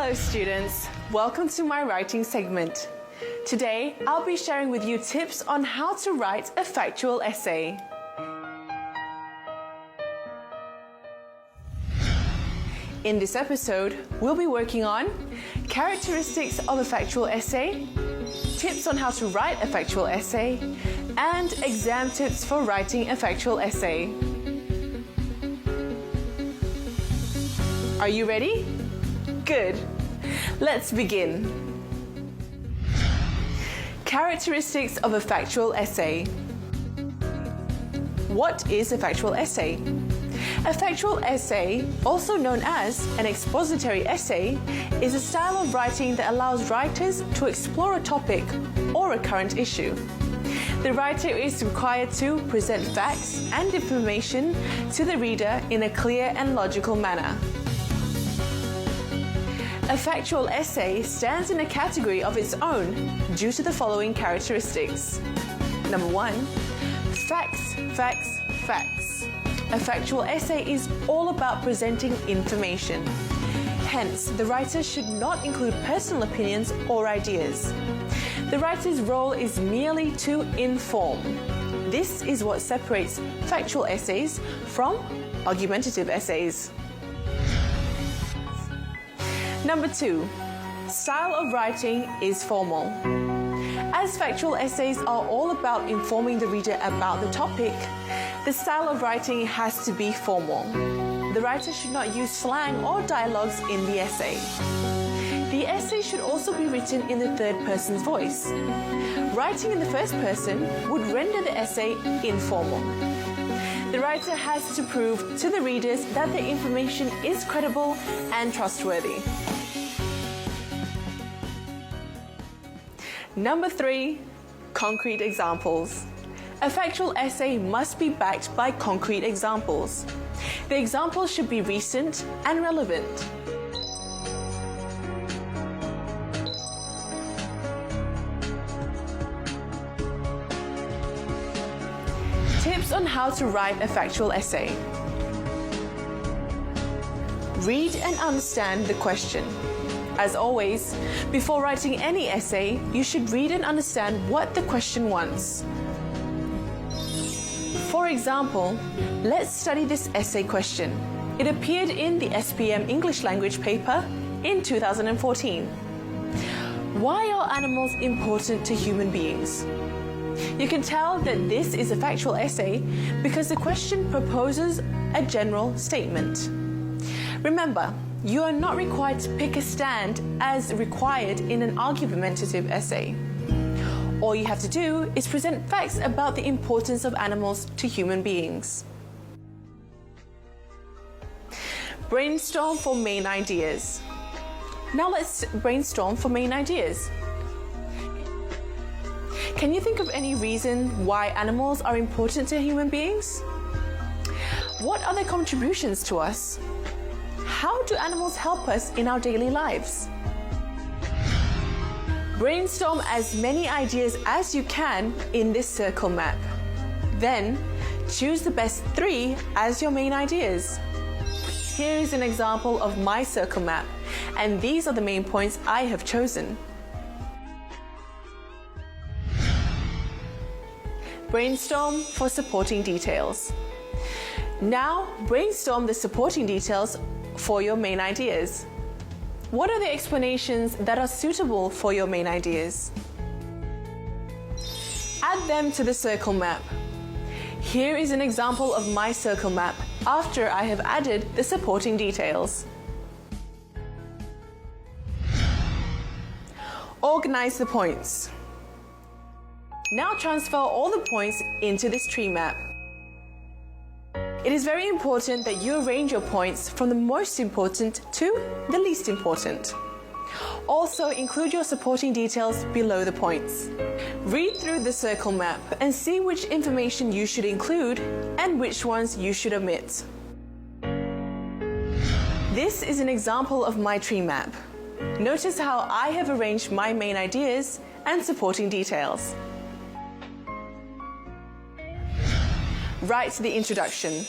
Hello students, welcome to my writing segment. Today, I'll be sharing with you tips on how to write a factual essay. In this episode, we'll be working on characteristics of a factual essay, tips on how to write a factual essay, and exam tips for writing a factual essay. Are you ready? Good. Let's begin. Characteristics of a factual essay. What is a factual essay? A factual essay, also known as an expository essay, is a style of writing that allows writers to explore a topic or a current issue. The writer is required to present facts and information to the reader in a clear and logical manner. A factual essay stands in a category of its own due to the following characteristics. Number 1, facts, facts, facts. A factual essay is all about presenting information. Hence, the writer should not include personal opinions or ideas. The writer's role is merely to inform. This is what separates factual essays from argumentative essays. Number 2, style of writing is formal. As factual essays are all about informing the reader about the topic, the style of writing has to be formal. The writer should not use slang or dialogues in the essay. The essay should also be written in the third person's voice. Writing in the first person would render the essay informal. The writer has to prove to the readers that the information is credible and trustworthy. Number 3, concrete examples. A factual essay must be backed by concrete examples. The examples should be recent and relevant. Tips on how to write a factual essay. Read and understand the question. As always, before writing any essay, you should read and understand what the question wants. For example, let's study this essay question. It appeared in the SPM English language paper in 2014. Why are animals important to human beings? You can tell that this is a factual essay because the question proposes a general statement. Remember, you are not required to pick a stand as required in an argumentative essay. All you have to do is present facts about the importance of animals to human beings. Brainstorm for main ideas. Now let's brainstorm for main ideas. Can you think of any reason why animals are important to human beings? What are their contributions to us? How do animals help us in our daily lives? Brainstorm as many ideas as you can in this circle map. Then, choose the best 3 as your main ideas. Here is an example of my circle map, and these are the main points I have chosen. Brainstorm for supporting details. Now, brainstorm the supporting details for your main ideas. What are the explanations that are suitable for your main ideas? Add them to the circle map. Here is an example of my circle map after I have added the supporting details. Organize the points. Now transfer all the points into this tree map. It is very important that you arrange your points from the most important to the least important. Also, include your supporting details below the points. Read through the circle map and see which information you should include and which ones you should omit. This is an example of my tree map. Notice how I have arranged my main ideas and supporting details. Write the introduction.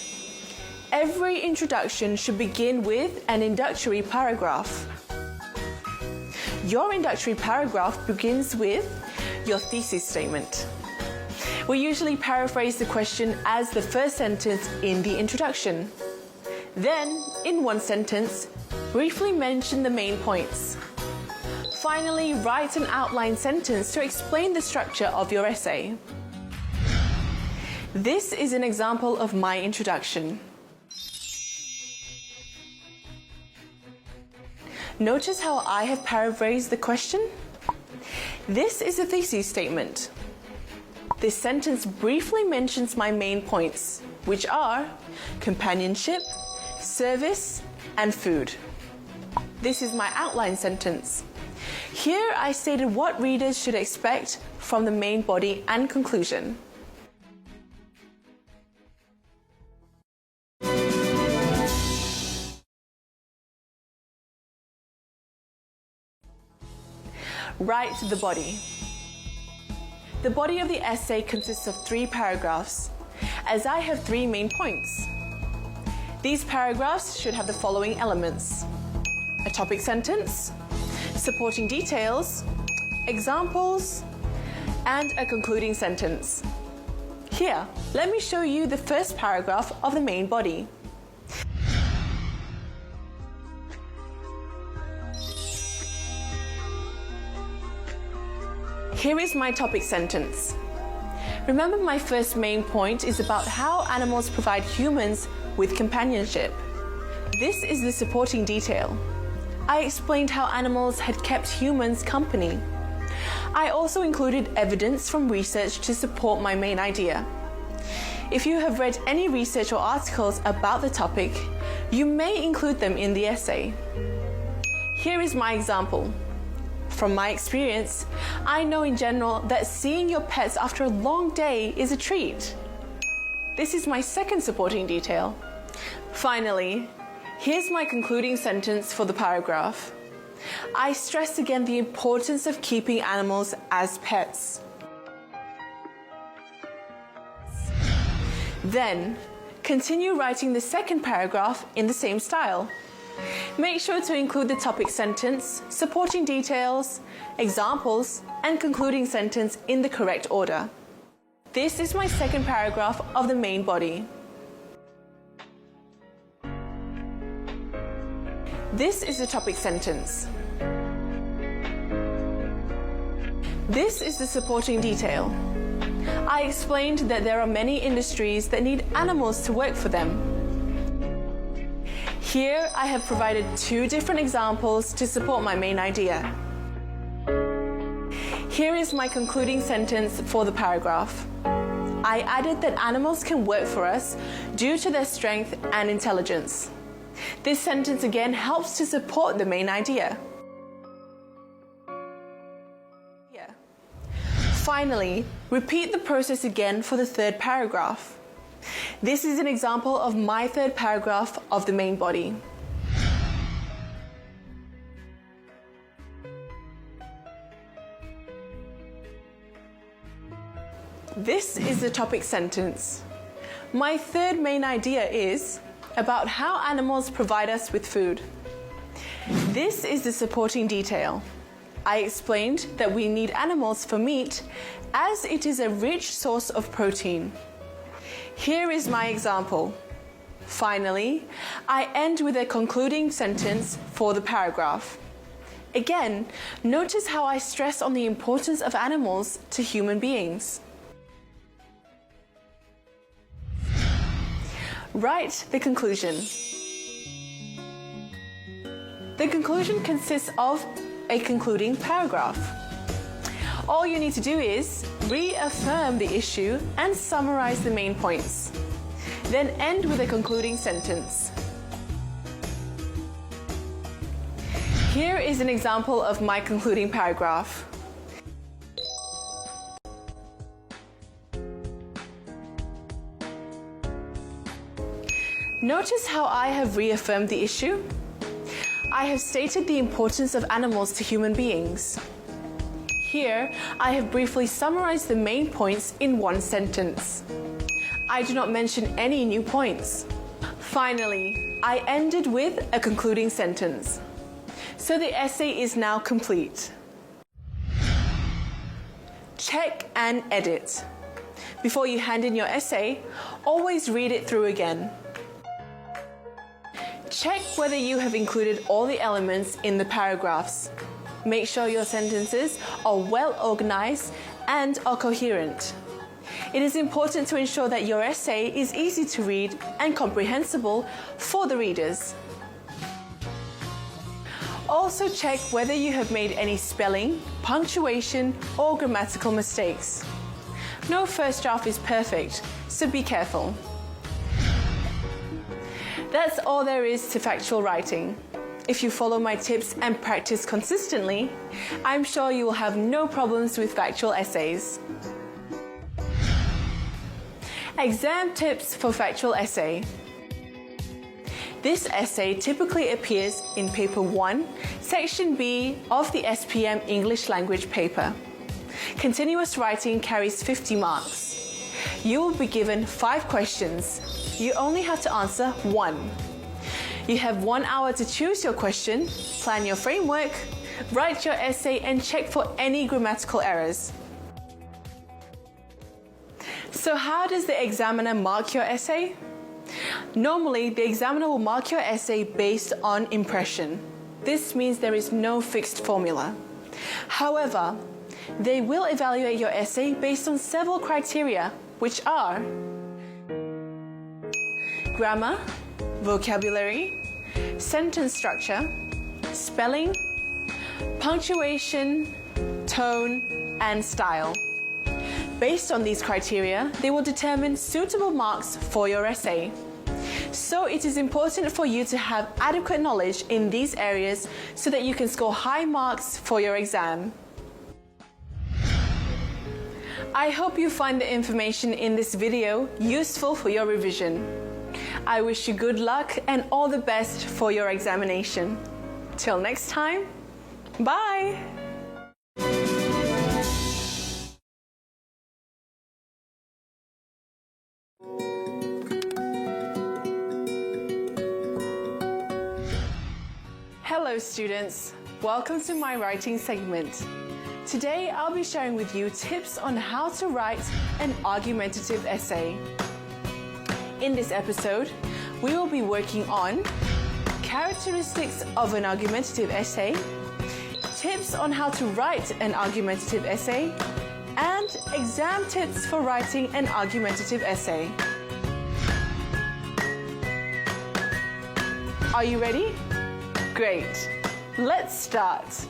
Every introduction should begin with an introductory paragraph. your introductory paragraph begins with your thesis statement. We usually paraphrase the question as the first sentence in the introduction. Then, in one sentence, briefly mention the main points. Finally, write an outline sentence to explain the structure of your essay. This is an example of my introduction. Notice how I have paraphrased the question? This is a thesis statement. This sentence briefly mentions my main points, which are companionship, service, and food. This is my outline sentence. Here I stated what readers should expect from the main body and conclusion. Write the body. The body of the essay consists of 3 paragraphs, as I have 3 main points. These paragraphs should have the following elements: a topic sentence, supporting details, examples, and a concluding sentence. Here, let me show you the first paragraph of the main body. Here is my topic sentence. Remember, my first main point is about how animals provide humans with companionship. This is the supporting detail. I explained how animals had kept humans company. I also included evidence from research to support my main idea. If you have read any research or articles about the topic, you may include them in the essay. Here is my example. From my experience, I know in general that seeing your pets after a long day is a treat. This is my second supporting detail. Finally, here's my concluding sentence for the paragraph. I stress again the importance of keeping animals as pets. Then, continue writing the second paragraph in the same style. Make sure to include the topic sentence, supporting details, examples, and concluding sentence in the correct order. This is my second paragraph of the main body. This is the topic sentence. This is the supporting detail. I explained that there are many industries that need animals to work for them. Here I have provided 2 different examples to support my main idea. Here is my concluding sentence for the paragraph. I added that animals can work for us due to their strength and intelligence. This sentence again helps to support the main idea. Finally, repeat the process again for the third paragraph. This is an example of my third paragraph of the main body. This is the topic sentence. My third main idea is about how animals provide us with food. This is the supporting detail. I explained that we need animals for meat as it is a rich source of protein. Here is my example. Finally, I end with a concluding sentence for the paragraph. Again, notice how I stress on the importance of animals to human beings. Write the conclusion. The conclusion consists of a concluding paragraph. All you need to do is reaffirm the issue and summarize the main points. Then end with a concluding sentence. Here is an example of my concluding paragraph. Notice how I have reaffirmed the issue? I have stated the importance of animals to human beings. Here, I have briefly summarized the main points in one sentence. I do not mention any new points. Finally, I ended with a concluding sentence. So the essay is now complete. Check and edit. Before you hand in your essay, always read it through again. Check whether you have included all the elements in the paragraphs. Make sure your sentences are well organized and are coherent. It is important to ensure that your essay is easy to read and comprehensible for the readers. Also check whether you have made any spelling, punctuation, or grammatical mistakes. No first draft is perfect, so be careful. That's all there is to factual writing. If you follow my tips and practice consistently, I'm sure you will have no problems with factual essays. Exam tips for factual essay. This essay typically appears in Paper 1, Section B of the SPM English Language paper. Continuous writing carries 50 marks. You will be given 5 questions. You only have to answer 1. You have 1 hour to choose your question, plan your framework, write your essay, and check for any grammatical errors. So how does the examiner mark your essay? Normally, the examiner will mark your essay based on impression. This means there is no fixed formula. However, they will evaluate your essay based on several criteria, which are grammar, vocabulary, sentence structure, spelling, punctuation, tone, and style. Based on these criteria, they will determine suitable marks for your essay. So it is important for you to have adequate knowledge in these areas so that you can score high marks for your exam. I hope you find the information in this video useful for your revision. I wish you good luck and all the best for your examination. Till next time, bye! Hello students, welcome to my writing segment. Today I'll be sharing with you tips on how to write an argumentative essay. In this episode, we will be working on characteristics of an argumentative essay, tips on how to write an argumentative essay, and exam tips for writing an argumentative essay. Are you ready? Great. Let's start.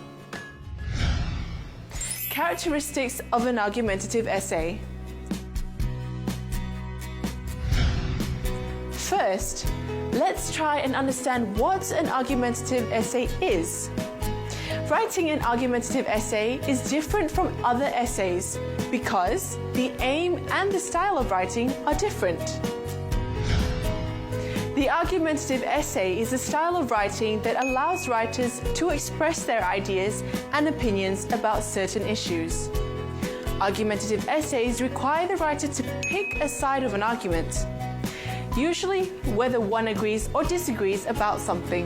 Characteristics of an argumentative essay. First, let's try and understand what an argumentative essay is. Writing an argumentative essay is different from other essays because the aim and the style of writing are different. The argumentative essay is a style of writing that allows writers to express their ideas and opinions about certain issues. Argumentative essays require the writer to pick a side of an argument, usually whether one agrees or disagrees about something.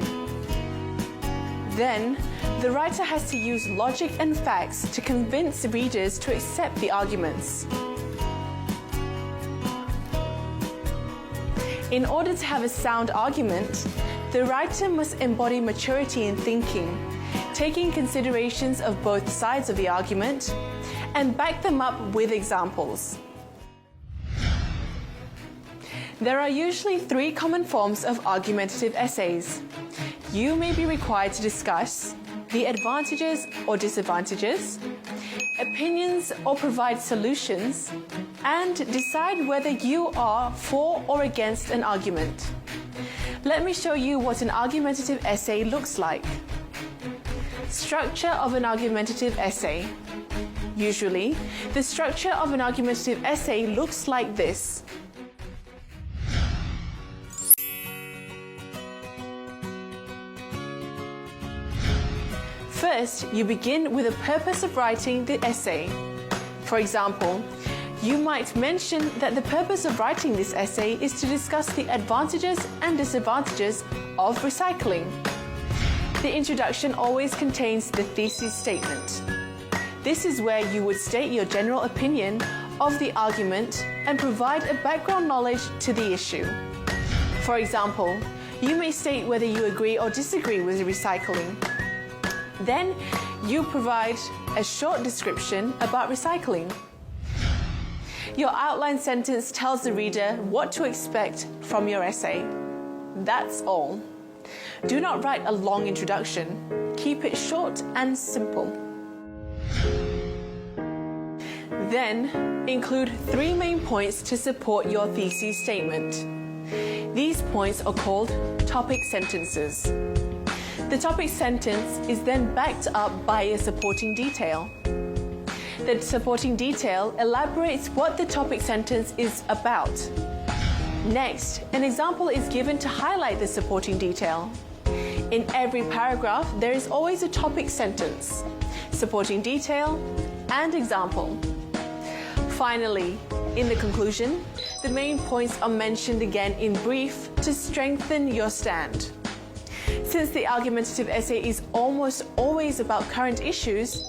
Then, the writer has to use logic and facts to convince readers to accept the arguments. In order to have a sound argument, the writer must embody maturity in thinking, taking considerations of both sides of the argument, and back them up with examples. There are usually 3 common forms of argumentative essays. You may be required to discuss the advantages or disadvantages, opinions or provide solutions, and decide whether you are for or against an argument. Let me show you what an argumentative essay looks like. Structure of an argumentative essay. Usually, the structure of an argumentative essay looks like this. First, you begin with the purpose of writing the essay. For example, you might mention that the purpose of writing this essay is to discuss the advantages and disadvantages of recycling. The introduction always contains the thesis statement. This is where you would state your general opinion of the argument and provide a background knowledge to the issue. For example, you may state whether you agree or disagree with recycling. Then, you provide a short description about recycling. Your outline sentence tells the reader what to expect from your essay. That's all. Do not write a long introduction. Keep it short and simple. Then, include 3 main points to support your thesis statement. These points are called topic sentences. The topic sentence is then backed up by a supporting detail. The supporting detail elaborates what the topic sentence is about. Next, an example is given to highlight the supporting detail. In every paragraph, there is always a topic sentence, supporting detail, and example. Finally, in the conclusion, the main points are mentioned again in brief to strengthen your stand. Since the argumentative essay is almost always about current issues,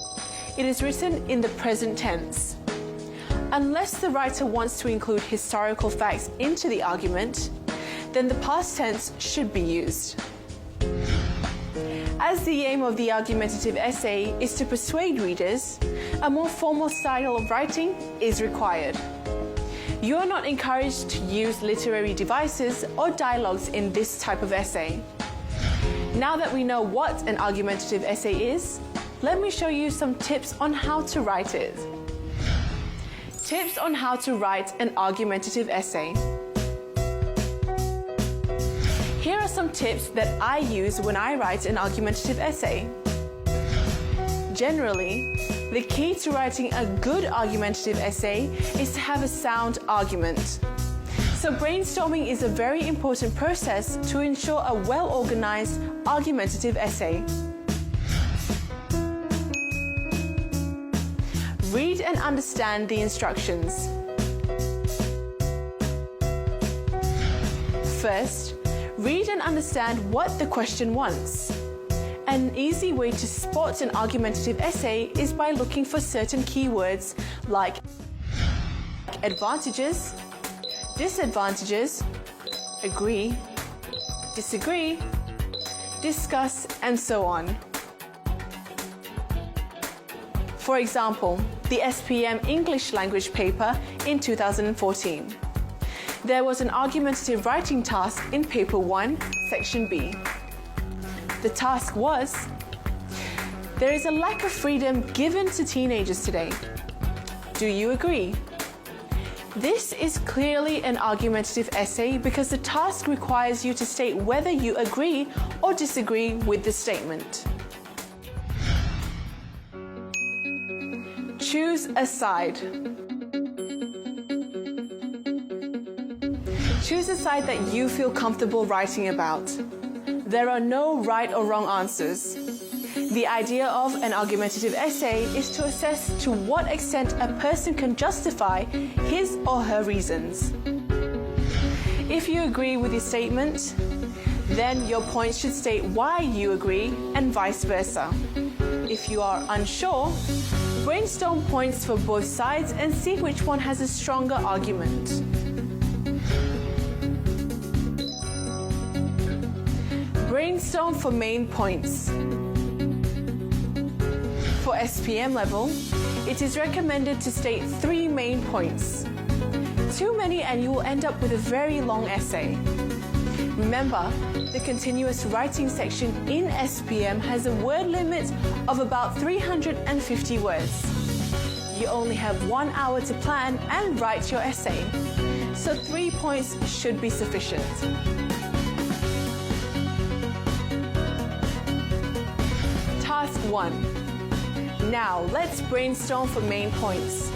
it is written in the present tense. Unless the writer wants to include historical facts into the argument, then the past tense should be used. As the aim of the argumentative essay is to persuade readers, a more formal style of writing is required. You are not encouraged to use literary devices or dialogues in this type of essay. Now that we know what an argumentative essay is, let me show you some tips on how to write it. Tips on how to write an argumentative essay. Here are some tips that I use when I write an argumentative essay. Generally, the key to writing a good argumentative essay is to have a sound argument. So brainstorming is a very important process to ensure a well-organized argumentative essay. Read and understand the instructions. First, read and understand what the question wants. An easy way to spot an argumentative essay is by looking for certain keywords like advantages, disadvantages, agree, disagree, discuss, and so on. For example, the SPM English language paper in 2014. There was an argumentative writing task in Paper 1, Section B. The task was, there is a lack of freedom given to teenagers today. Do you agree? This is clearly an argumentative essay because the task requires you to state whether you agree or disagree with the statement. Choose a side. Choose a side that you feel comfortable writing about. There are no right or wrong answers. The idea of an argumentative essay is to assess to what extent a person can justify his or her reasons. If you agree with your statement, then your points should state why you agree and vice versa. If you are unsure, brainstorm points for both sides and see which one has a stronger argument. Brainstorm for main points. For SPM level, it is recommended to state 3 main points. Too many and you will end up with a very long essay. Remember, the continuous writing section in SPM has a word limit of about 350 words. You only have 1 hour to plan and write your essay, so 3 points should be sufficient. Task 1. Now let's brainstorm for main points.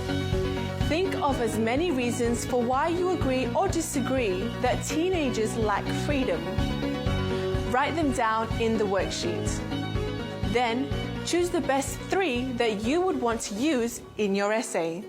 Think of as many reasons for why you agree or disagree that teenagers lack freedom. Write them down in the worksheet. Then, choose the best 3 that you would want to use in your essay.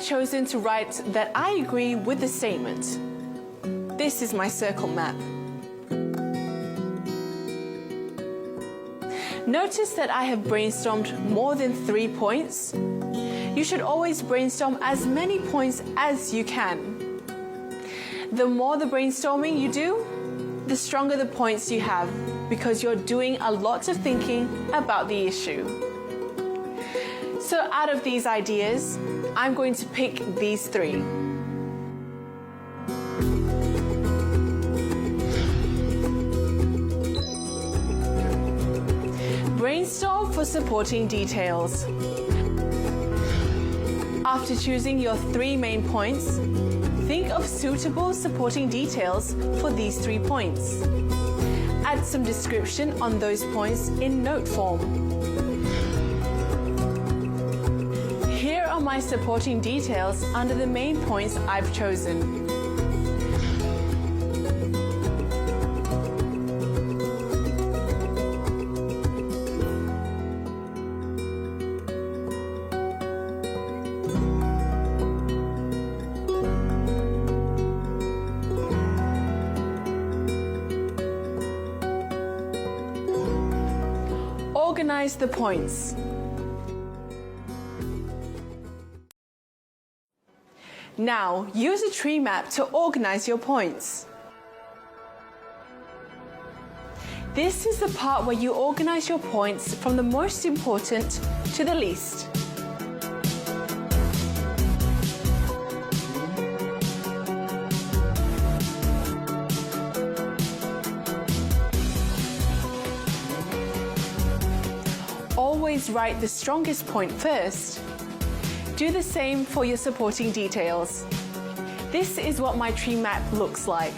chosen to write that I agree with the statement. This is my circle map. Notice that I have brainstormed more than 3 points. You should always brainstorm as many points as you can. The more the brainstorming you do, the stronger the points you have, because you're doing a lot of thinking about the issue. So out of these ideas, I'm going to pick these 3. Brainstorm for supporting details. After choosing your 3 main points, think of suitable supporting details for these 3 points. Add some description on those points in note form. Here are my supporting details under the main points I've chosen. Organize the points. Now, use a tree map to organize your points. This is the part where you organize your points from the most important to the least. Always write the strongest point first. Do the same for your supporting details. This is what my tree map looks like.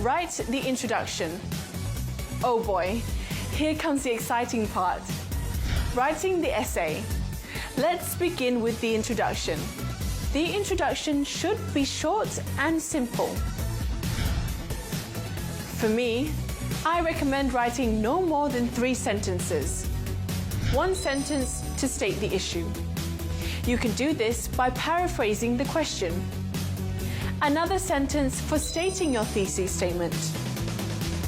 Write the introduction. Oh boy, here comes the exciting part. Writing the essay. Let's begin with the introduction. The introduction should be short and simple. For me, I recommend writing no more than 3 sentences. 1 sentence to state the issue. You can do this by paraphrasing the question. Another sentence for stating your thesis statement.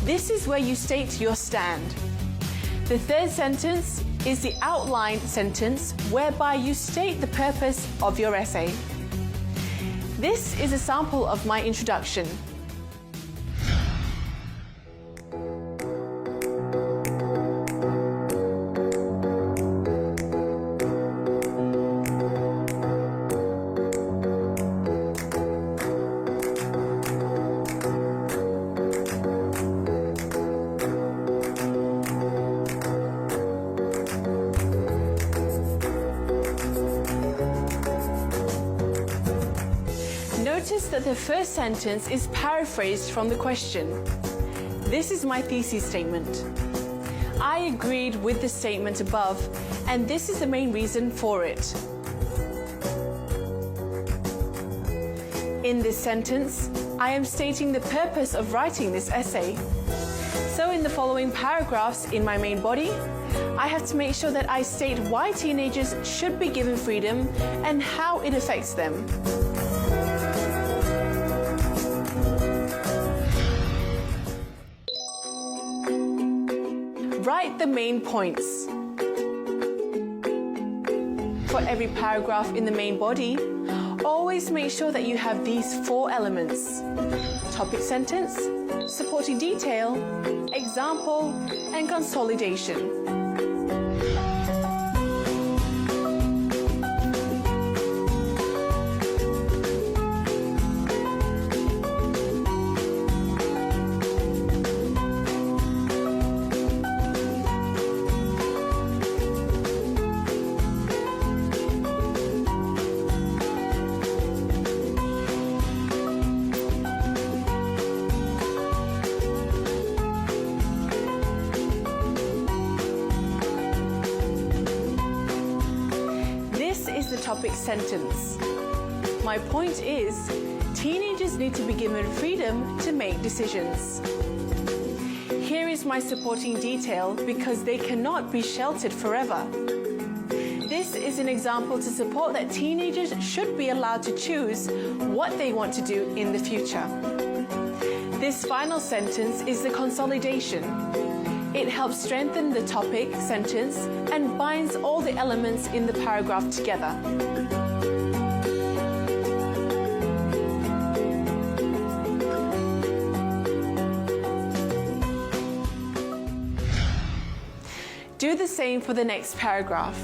This is where you state your stand. The 3rd sentence is the outline sentence whereby you state the purpose of your essay. This is a sample of my introduction. Notice that the first sentence is paraphrased from the question. This is my thesis statement. I agreed with the statement above, and this is the main reason for it. In this sentence, I am stating the purpose of writing this essay. So in the following paragraphs in my main body, I have to make sure that I state why teenagers should be given freedom and how it affects them. Write the main points. For every paragraph in the main body, always make sure that you have these 4 elements: topic sentence, supporting detail, example, and consolidation. sentence. My point is, teenagers need to be given freedom to make decisions. Here is my supporting detail because they cannot be sheltered forever. This is an example to support that teenagers should be allowed to choose what they want to do in the future. This final sentence is the consolidation. It helps strengthen the topic sentence and binds all the elements in the paragraph together. Do the same for the next paragraph.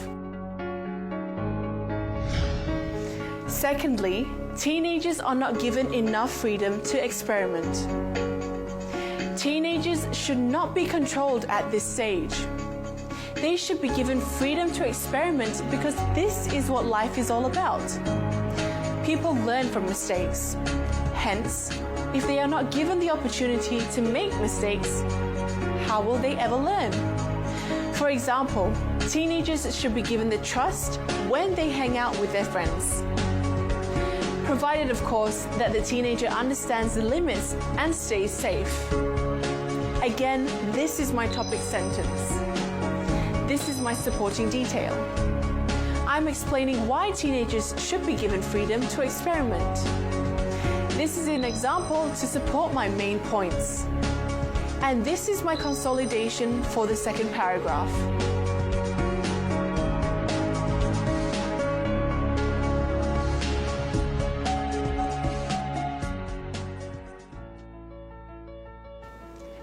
Secondly, teenagers are not given enough freedom to experiment. Teenagers should not be controlled at this stage. They should be given freedom to experiment because this is what life is all about. People learn from mistakes. Hence, if they are not given the opportunity to make mistakes, how will they ever learn? For example, teenagers should be given the trust when they hang out with their friends. Provided, of course, that the teenager understands the limits and stays safe. Again, this is my topic sentence. This is my supporting detail. I'm explaining why teenagers should be given freedom to experiment. This is an example to support my main points. And this is my consolidation for the second paragraph.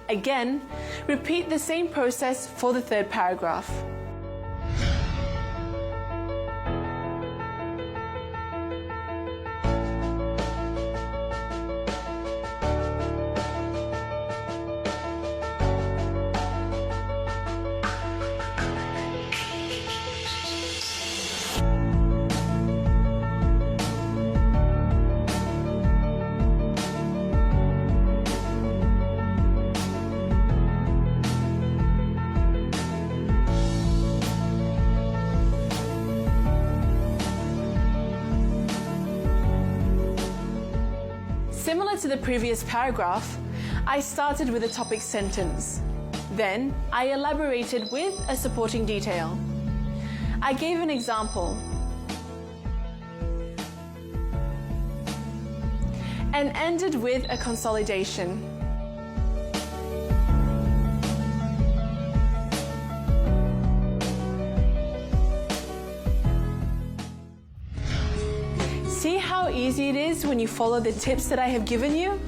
Again, repeat the same process for the third paragraph. Similar to the previous paragraph, I started with a topic sentence. Then, I elaborated with a supporting detail. I gave an example and ended with a consolidation. See how easy it is when you follow the tips that I have given you?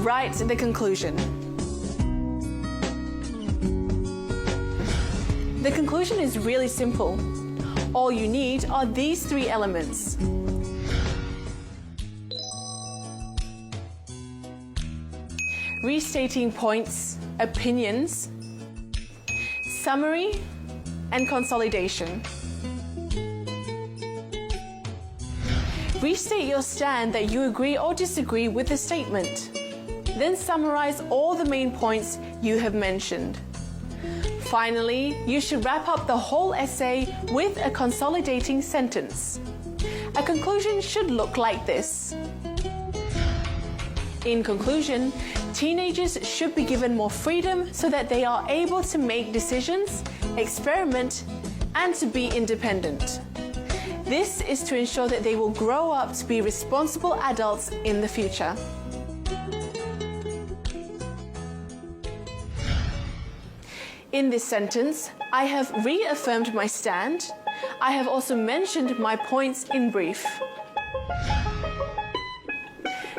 Write the conclusion. The conclusion is really simple. All you need are these three elements. Restating points, opinions, summary, and consolidation. Restate your stand that you agree or disagree with the statement. Then summarize all the main points you have mentioned. Finally, you should wrap up the whole essay with a consolidating sentence. A conclusion should look like this. In conclusion, teenagers should be given more freedom so that they are able to make decisions, experiment, and to be independent. This is to ensure that they will grow up to be responsible adults in the future. In this sentence, I have reaffirmed my stand. I have also mentioned my points in brief.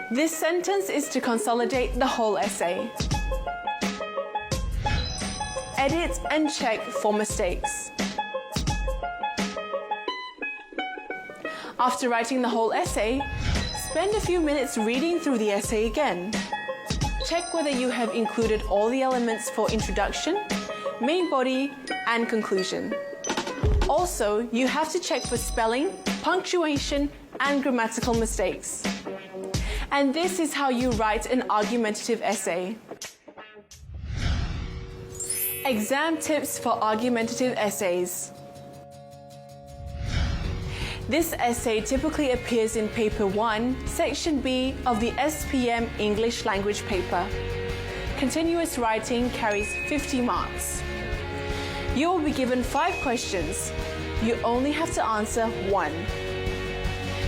This sentence is to consolidate the whole essay. Edit and check for mistakes. After writing the whole essay, spend a few minutes reading through the essay again. Check whether you have included all the elements for introduction, main body, and conclusion. Also, you have to check for spelling, punctuation, and grammatical mistakes. And this is how you write an argumentative essay. Exam tips for argumentative essays. This essay typically appears in Paper 1, Section B of the SPM English Language paper. Continuous writing carries 50 marks. You will be given 5 questions. You only have to answer 1.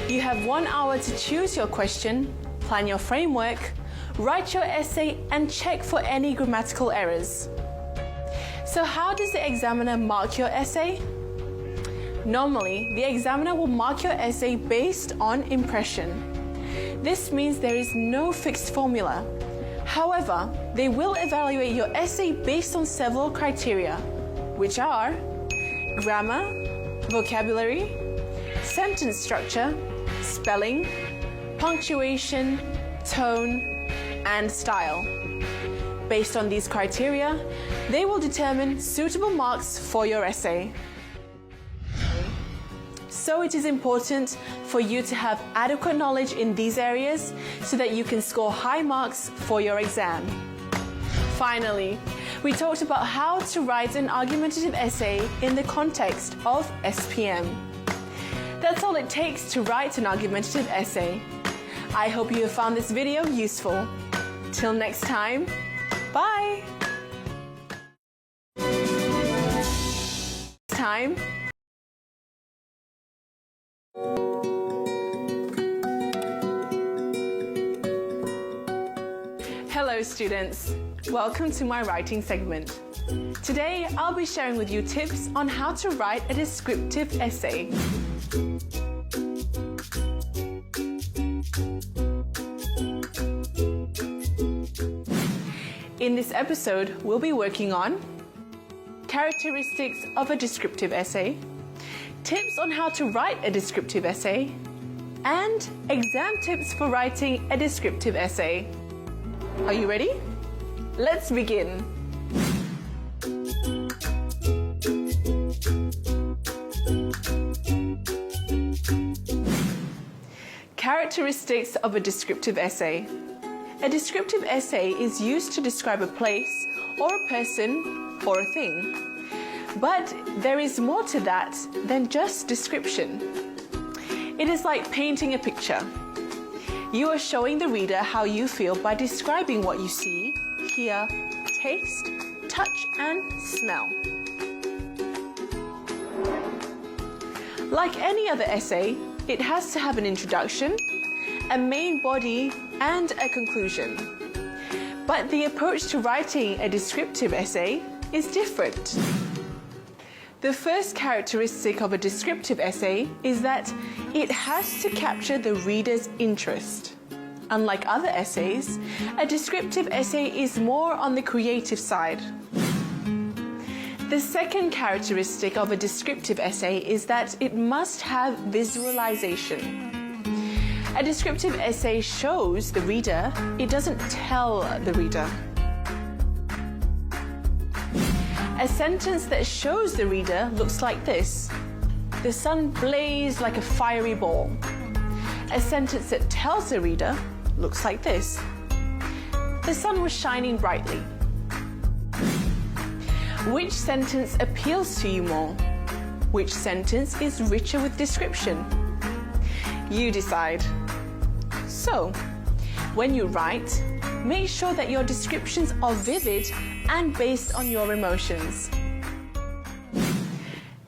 You have 1 hour to choose your question, plan your framework, write your essay, and check for any grammatical errors. So how does the examiner mark your essay? Normally, the examiner will mark your essay based on impression. This means there is no fixed formula. However, they will evaluate your essay based on several criteria, which are grammar, vocabulary, sentence structure, spelling, punctuation, tone, and style. Based on these criteria, they will determine suitable marks for your essay. So it is important for you to have adequate knowledge in these areas so that you can score high marks for your exam. Finally, we talked about how to write an argumentative essay in the context of SPM. That's all it takes to write an argumentative essay. I hope you have found this video useful. Till next time, bye! Hello students, welcome to my writing segment. Today I'll be sharing with you tips on how to write a descriptive essay. In this episode, we'll be working on characteristics of a descriptive essay, tips on how to write a descriptive essay, and exam tips for writing a descriptive essay. Are you ready? Let's begin. Characteristics of a descriptive essay. A descriptive essay is used to describe a place or a person or a thing. But there is more to that than just description. It is like painting a picture. You are showing the reader how you feel by describing what you see, hear, taste, touch, and smell. Like any other essay, it has to have an introduction, a main body, and a conclusion. But the approach to writing a descriptive essay is different. The first characteristic of a descriptive essay is that it has to capture the reader's interest. Unlike other essays, a descriptive essay is more on the creative side. The second characteristic of a descriptive essay is that it must have visualization. A descriptive essay shows the reader, it doesn't tell the reader. A sentence that shows the reader looks like this. The sun blazed like a fiery ball. A sentence that tells the reader looks like this. The sun was shining brightly. Which sentence appeals to you more? Which sentence is richer with description? You decide. So, when you write, make sure that your descriptions are vivid and based on your emotions.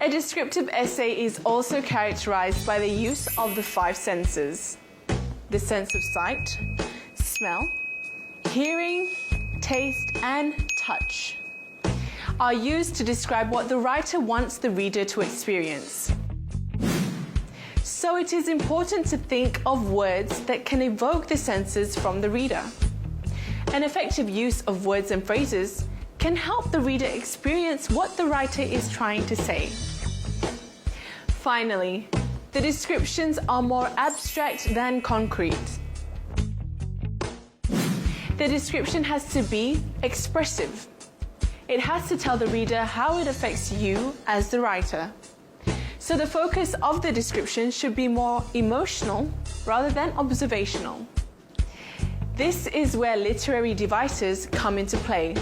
A descriptive essay is also characterized by the use of the 5 senses. The sense of sight, smell, hearing, taste, and touch are used to describe what the writer wants the reader to experience. So it is important to think of words that can evoke the senses from the reader. An effective use of words and phrases can help the reader experience what the writer is trying to say. Finally, the descriptions are more abstract than concrete. The description has to be expressive. It has to tell the reader how it affects you as the writer. So the focus of the description should be more emotional rather than observational. This is where literary devices come into play.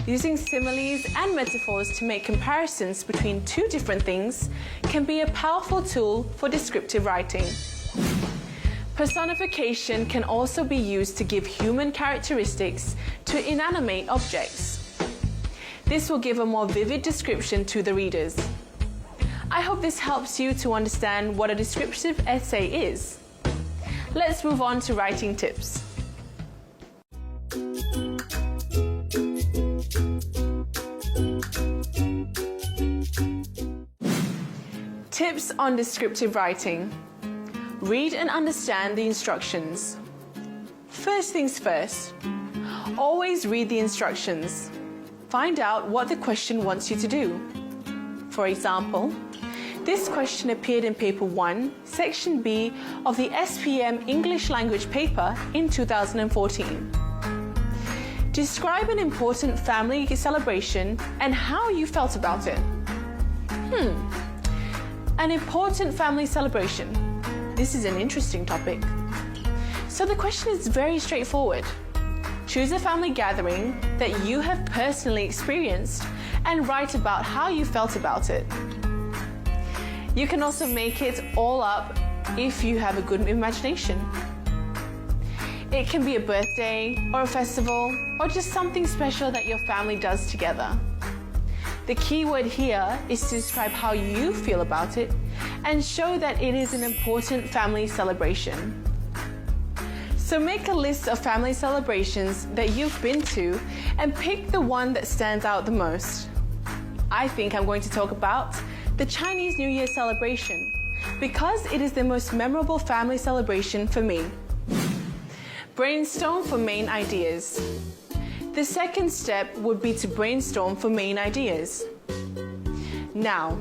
Using similes and metaphors to make comparisons between two different things can be a powerful tool for descriptive writing. Personification can also be used to give human characteristics to inanimate objects. This will give a more vivid description to the readers. I hope this helps you to understand what a descriptive essay is. Let's move on to writing tips. Tips on descriptive writing. Read and understand the instructions. First things first, always read the instructions. Find out what the question wants you to do. For example, this question appeared in Paper 1, Section B of the SPM English Language paper in 2014. Describe an important family celebration and how you felt about it. An important family celebration. This is an interesting topic. So the question is very straightforward. Choose a family gathering that you have personally experienced and write about how you felt about it. You can also make it all up if you have a good imagination. It can be a birthday or a festival or just something special that your family does together. The key word here is to describe how you feel about it and show that it is an important family celebration. So make a list of family celebrations that you've been to and pick the one that stands out the most. I think I'm going to talk about the Chinese New Year celebration because it is the most memorable family celebration for me. Brainstorm for main ideas. The second step would be to brainstorm for main ideas. Now,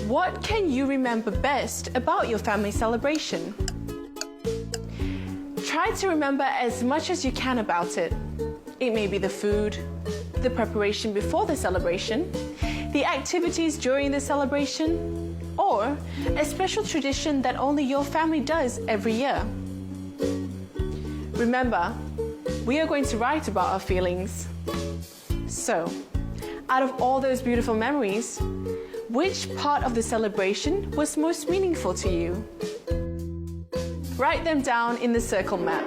what can you remember best about your family celebration? Try to remember as much as you can about it. It may be the food, the preparation before the celebration, the activities during the celebration, or a special tradition that only your family does every year. Remember, we are going to write about our feelings. So, out of all those beautiful memories, which part of the celebration was most meaningful to you? Write them down in the circle map.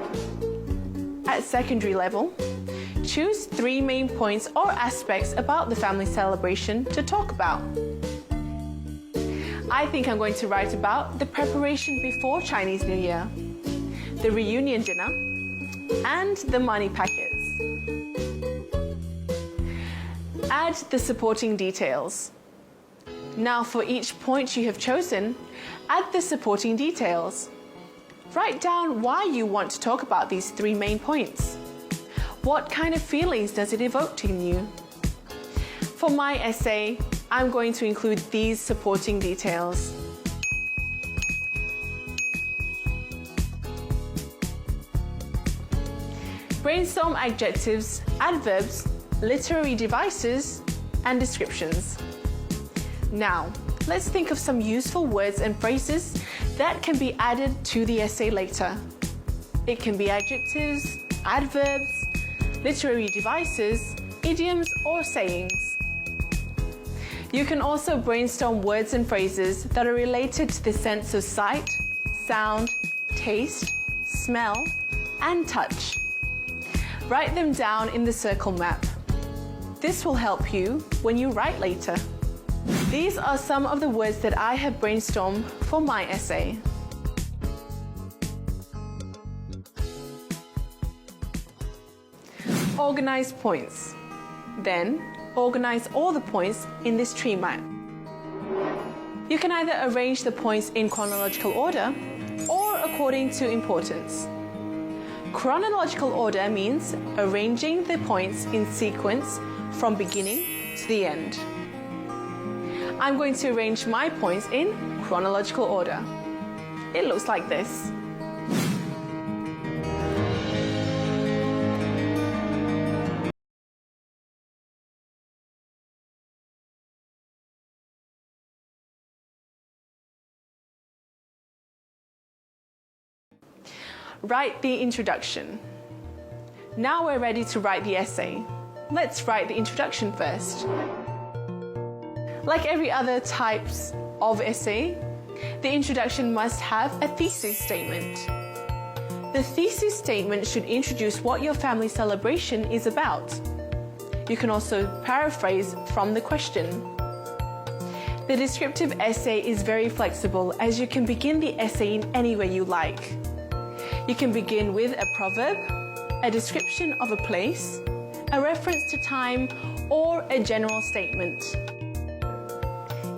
At secondary level, choose 3 main points or aspects about the family celebration to talk about. I think I'm going to write about the preparation before Chinese New Year, the reunion dinner, and the money packets. Add the supporting details. Now for each point you have chosen, add the supporting details. Write down why you want to talk about these 3 main points. What kind of feelings does it evoke in you? For my essay, I'm going to include these supporting details. Brainstorm adjectives, adverbs, literary devices, and descriptions. Now, let's think of some useful words and phrases that can be added to the essay later. It can be adjectives, adverbs, literary devices, idioms, or sayings. You can also brainstorm words and phrases that are related to the sense of sight, sound, taste, smell, and touch. Write them down in the circle map. This will help you when you write later. These are some of the words that I have brainstormed for my essay. Organize points. Then, organize all the points in this tree map. You can either arrange the points in chronological order or according to importance. Chronological order means arranging the points in sequence from beginning to the end. I'm going to arrange my points in chronological order. It looks like this. Write the introduction. Now we're ready to write the essay. let's write the introduction first. Like every other types of essay, the introduction must have a thesis statement. The thesis statement should introduce what your family celebration is about. You can also paraphrase from the question. The descriptive essay is very flexible as you can begin the essay in any way you like. You can begin with a proverb, a description of a place, a reference to time, or a general statement.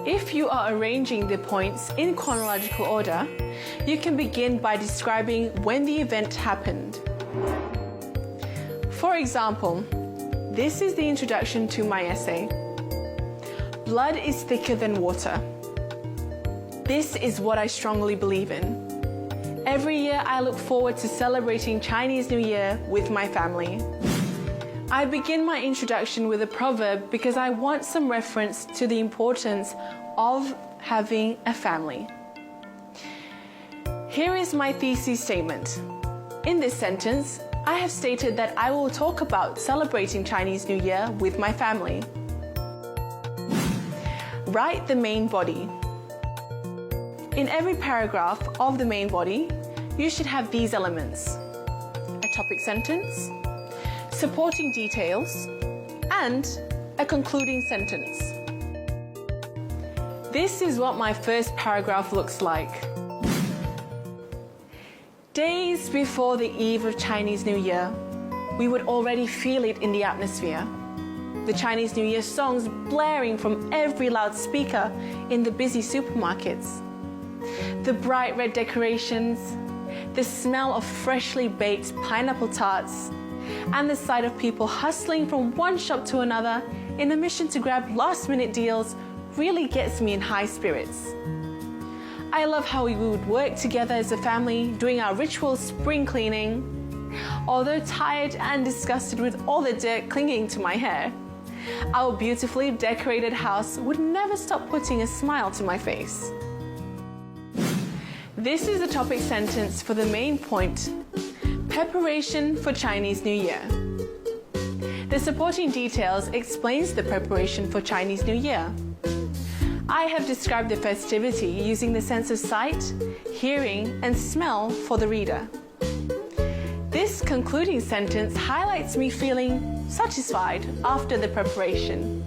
If you are arranging the points in chronological order, you can begin by describing when the event happened. For example, this is the introduction to my essay. Blood is thicker than water. This is what I strongly believe in. Every year I look forward to celebrating Chinese New Year with my family. I begin my introduction with a proverb because I want some reference to the importance of having a family. Here is my thesis statement. In this sentence, I have stated that I will talk about celebrating Chinese New Year with my family. Write the main body. In every paragraph of the main body, you should have these elements: a topic sentence, supporting details, and a concluding sentence. This is what my first paragraph looks like. Days before the eve of Chinese New Year, we would already feel it in the atmosphere. The Chinese New Year songs blaring from every loudspeaker in the busy supermarkets. The bright red decorations, the smell of freshly baked pineapple tarts, and the sight of people hustling from one shop to another in a mission to grab last-minute deals really gets me in high spirits. I love how we would work together as a family doing our ritual spring cleaning. Although tired and disgusted with all the dirt clinging to my hair, our beautifully decorated house would never stop putting a smile to my face. This is the topic sentence for the main point: preparation for Chinese New Year. The supporting details explains the preparation for Chinese New Year. I have described the festivity using the sense of sight, hearing, and smell for the reader. This concluding sentence highlights me feeling satisfied after the preparation.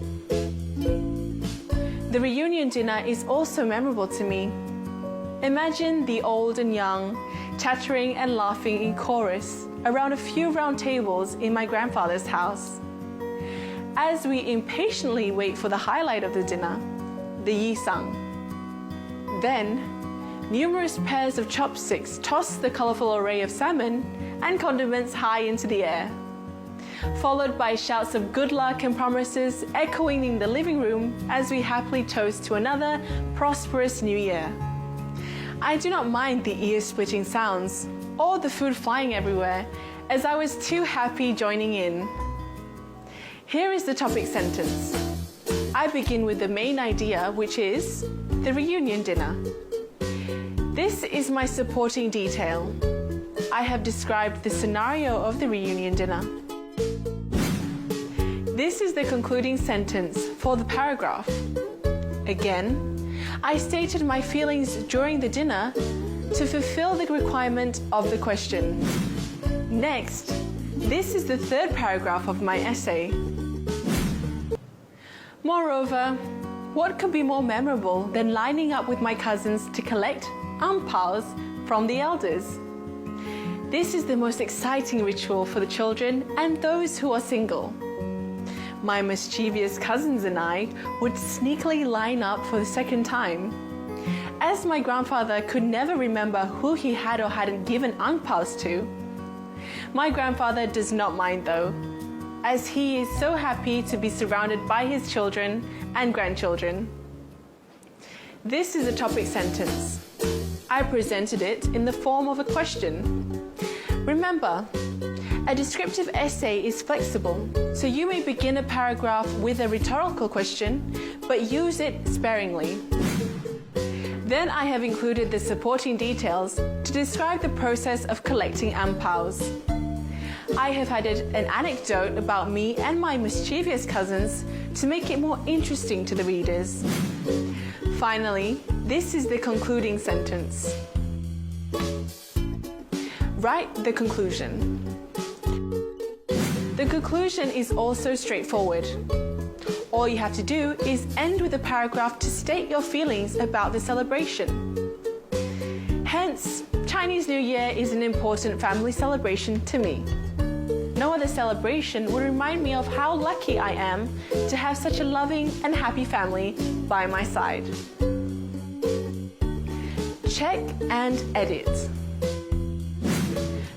The reunion dinner is also memorable to me. Imagine the old and young chattering and laughing in chorus around a few round tables in my grandfather's house. As we impatiently wait for the highlight of the dinner, the yisang. Then, numerous pairs of chopsticks toss the colorful array of salmon and condiments high into the air, followed by shouts of good luck and promises echoing in the living room as we happily toast to another prosperous new year. I do not mind the ear-splitting sounds or the food flying everywhere, as I was too happy joining in. Here is the topic sentence. I begin with the main idea, which is the reunion dinner. This is my supporting detail. I have described the scenario of the reunion dinner. This is the concluding sentence for the paragraph. Again, I stated my feelings during the dinner to fulfill the requirement of the question. Next, this is the third paragraph of my essay. Moreover, what could be more memorable than lining up with my cousins to collect angpaos from the elders? This is the most exciting ritual for the children and those who are single. My mischievous cousins and I would sneakily line up for the second time. As my grandfather could never remember who he had or hadn't given angpaos to. My grandfather does not mind though, as he is so happy to be surrounded by his children and grandchildren. This is a topic sentence. I presented it in the form of a question. Remember, a descriptive essay is flexible, so you may begin a paragraph with a rhetorical question, but use it sparingly. Then I have included the supporting details to describe the process of collecting angpaos. I have added an anecdote about me and my mischievous cousins to make it more interesting to the readers. Finally, this is the concluding sentence. Write the conclusion. The conclusion is also straightforward. All you have to do is end with a paragraph to state your feelings about the celebration. Hence, Chinese New Year is an important family celebration to me. No other celebration would remind me of how lucky I am to have such a loving and happy family by my side. Check and edit.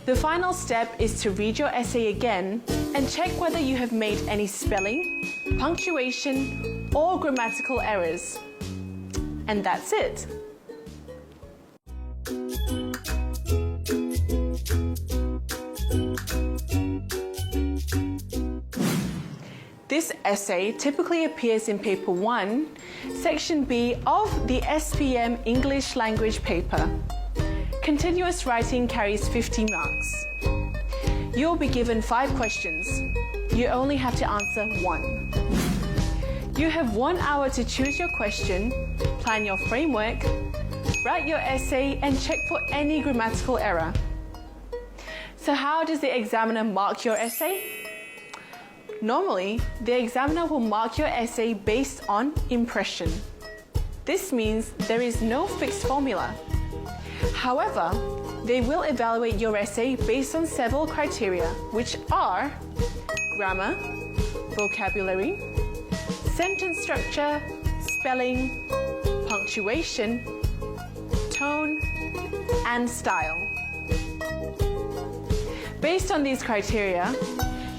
The final step is to read your essay again and check whether you have made any spelling, punctuation, or grammatical errors. And that's it. This essay typically appears in Paper 1, Section B of the SPM English Language paper. Continuous writing carries 50 marks. You'll be given 5 questions. You only have to answer 1. You have 1 hour to choose your question, plan your framework, write your essay, and check for any grammatical error. So how does the examiner mark your essay? Normally, the examiner will mark your essay based on impression. This means there is no fixed formula. However, they will evaluate your essay based on several criteria, which are grammar, vocabulary, sentence structure, spelling, punctuation, tone, and style. Based on these criteria,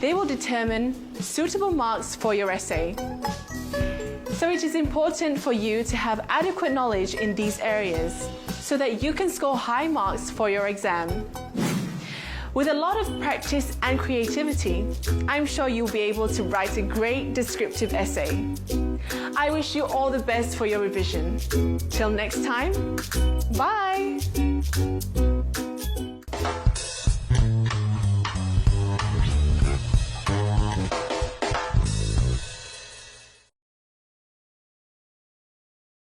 they will determine suitable marks for your essay. So it is important for you to have adequate knowledge in these areas so that you can score high marks for your exam. With a lot of practice and creativity, I'm sure you'll be able to write a great descriptive essay. I wish you all the best for your revision. Till next time, bye!